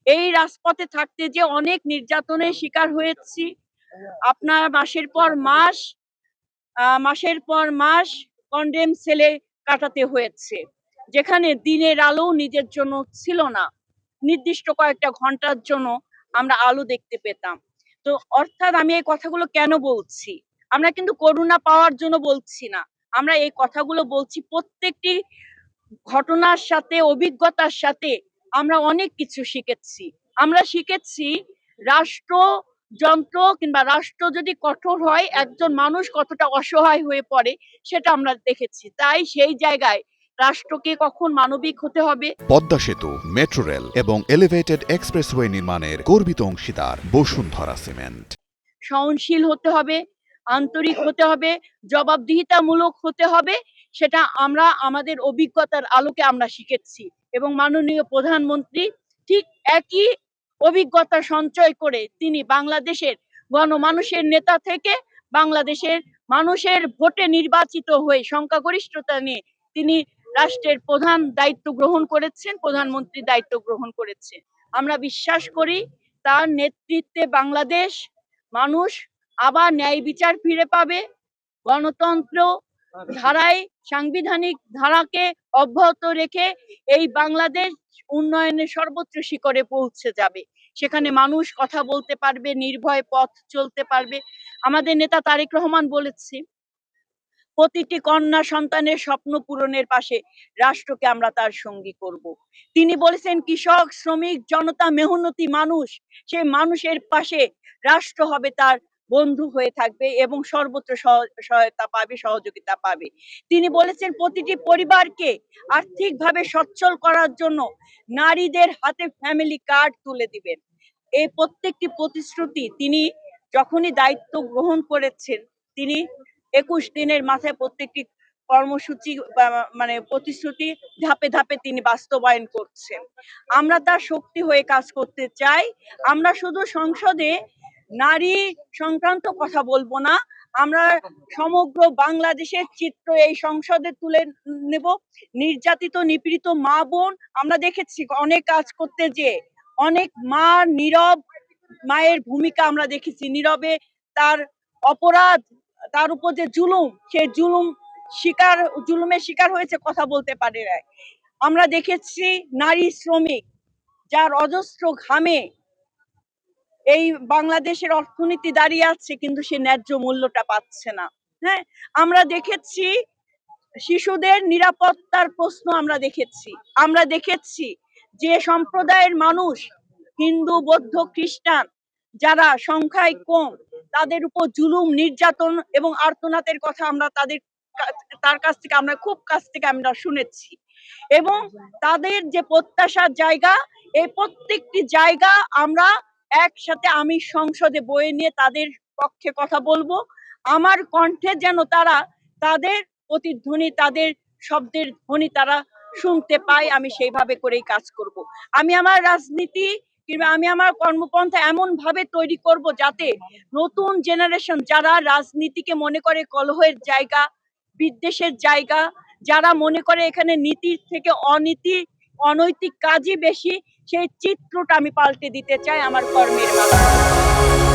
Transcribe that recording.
এই রাজপথে থাকতে যে অনেক নির্যাতনের শিকার হয়েছি। আপনার মাসের পর মাস কন্ডেম সেলে কাটাতে হয়েছে, যেখানে দিনের আলো নিজের জন্য ছিল না। নির্দিষ্ট কয়েকটা ঘন্টার জন্য আমরা আলো দেখতে পেতাম। তো অর্থাৎ আমি এই কথাগুলো কেন বলছি? আমরা কিন্তু করুণা পাওয়ার জন্য বলছি না। আমরা এই কথাগুলো বলছি প্রত্যেকটি ঘটনার সাথে, অভিজ্ঞতার সাথে আমরা অনেক কিছু শিখেছি। আমরা শিখেছি রাষ্ট্রযন্ত্র কিংবা রাষ্ট্র যদি কঠোর হয়, একজন মানুষ কতটা অসহায় হয়ে পড়ে সেটা আমরা দেখেছি। তাই সেই জায়গায় রাষ্ট্রকে কখন মানবিক হতে হবে। পদ্মা সেতু, মেট্রো রেল এবং এলিভেটেড এক্সপ্রেসওয়ে নির্মাণের গর্বিত অংশীদার বসুন্ধরা সিমেন্ট। সহনশীল হতে হবে, আন্তরিক হতে হবে, জবাবদিহিতামূলক হতে হবে। সেটা আমরা আমাদের অভিজ্ঞতার আলোকে আমরা শিখেছি এবং মাননীয় প্রধানমন্ত্রী ঠিক একই অভিজ্ঞতা সঞ্চয় করে তিনি বাংলাদেশের গণমানুষের নেতা থেকে বাংলাদেশের মানুষের ভোটে নির্বাচিত হয়ে সংখ্যাগরিষ্ঠতা নিয়ে তিনি রাষ্ট্রের প্রধান দায়িত্ব গ্রহণ করেছেন, প্রধানমন্ত্রীর দায়িত্ব গ্রহণ করেছে। আমরা বিশ্বাস করি তার নেতৃত্বে বাংলাদেশ মানুষ আবার ন্যায় বিচার ফিরে পাবে, গণতন্ত্র ধারায় সাংবিধানিক ধারাকে অব্যাহত রেখে এই বাংলাদেশ উন্নয়নের সর্বোচ্চ শিখরে পৌঁছে যাবে। সেখানে মানুষ কথা বলতে পারবে, নির্ভয়ে পথ চলতে পারবে। আমাদের নেতা তারেক রহমান বলেছে, প্রতিটি কন্যা সন্তানের স্বপ্ন পূরণের পাশে রাষ্ট্রকে আমরা তার সঙ্গী করব। তিনি বলেছেন, কৃষক, শ্রমিক, জনতা, মেহনতি মানুষ, সেই মানুষের পাশে রাষ্ট্র হবে তার বন্ধু হয়ে থাকবে এবং সর্বোচ্চ সহায়তা পাবে, সহযোগিতা পাবে। তিনি বলেছেন, প্রতিটি পরিবারকে আর্থিকভাবে সচ্ছল করার জন্য নারীদের হাতে ফ্যামিলি কার্ড তুলে দিবেন। এই প্রত্যেকটি প্রতিশ্রুতি তিনি যখনই দায়িত্ব গ্রহণ করেছেন, তিনি 21 দিনের মাথায় প্রত্যেকটি কর্মসূচি মানে প্রতিশ্রুতি ধাপে ধাপে তিনি বাস্তবায়ন করছেন। আমরা তার শক্তি হয়ে কাজ করতে চাই। আমরা শুধু সংসদে নারী সংক্রান্ত কথা বলবো না, আমরা সমগ্র বাংলাদেশের চিত্র এই সংসদে তুলে নেব। নির্যাতিত নিপীড়িত মা বোন আমরা দেখেছি অনেক কাজ করতে, যে অনেক মা নীরব, মায়ের ভূমিকা আমরা দেখেছি নীরবে, তার অপরাধ, তার উপর যে জুলুম, সেই জুলুমের শিকার হয়েছে, কথা বলতে পারে না। আমরা দেখেছি নারী শ্রমিক যার অজস্র ঘামে এই বাংলাদেশের অর্থনীতি দাঁড়িয়ে আছে, কিন্তু সে ন্যায্য মূল্যটা পাচ্ছে না। হ্যাঁ, আমরা দেখেছি শিশুদের নিরাপত্তার প্রশ্ন, আমরা দেখেছি যে সম্প্রদায়ের মানুষ, হিন্দু, বৌদ্ধ, খ্রিস্টান, যারা সংখ্যায় কম, তাদের উপর জুলুম, নির্যাতন এবং আর্তনাদের কথা আমরা তার কাছ থেকে আমরা শুনেছি। এবং তাদের যে প্রত্যাশার জায়গা, এই প্রত্যেকটি জায়গা আমরা একসাথে আমি সংসদে বয়ে নিয়ে তাদের পক্ষে কথা বলবো। আমার কণ্ঠে যেন তাদের প্রতিধ্বনি, তাদের শব্দের ধ্বনি তারা শুনতে পায়, আমি সেইভাবে করেই কাজ করব। আমি আমার রাজনীতি কিংবা আমি আমার কর্মপন্থা এমন ভাবে তৈরি করব যাতে নতুন জেনারেশন, যারা রাজনীতিকে মনে করে কলহের জায়গা, বিদ্বেষের জায়গা, যারা মনে করে এখানে নীতির থেকে অনৈতিক কাজই বেশি, সেই চিত্রটা আমি পাল্টে দিতে চাই আমার কর্মের মাধ্যমে।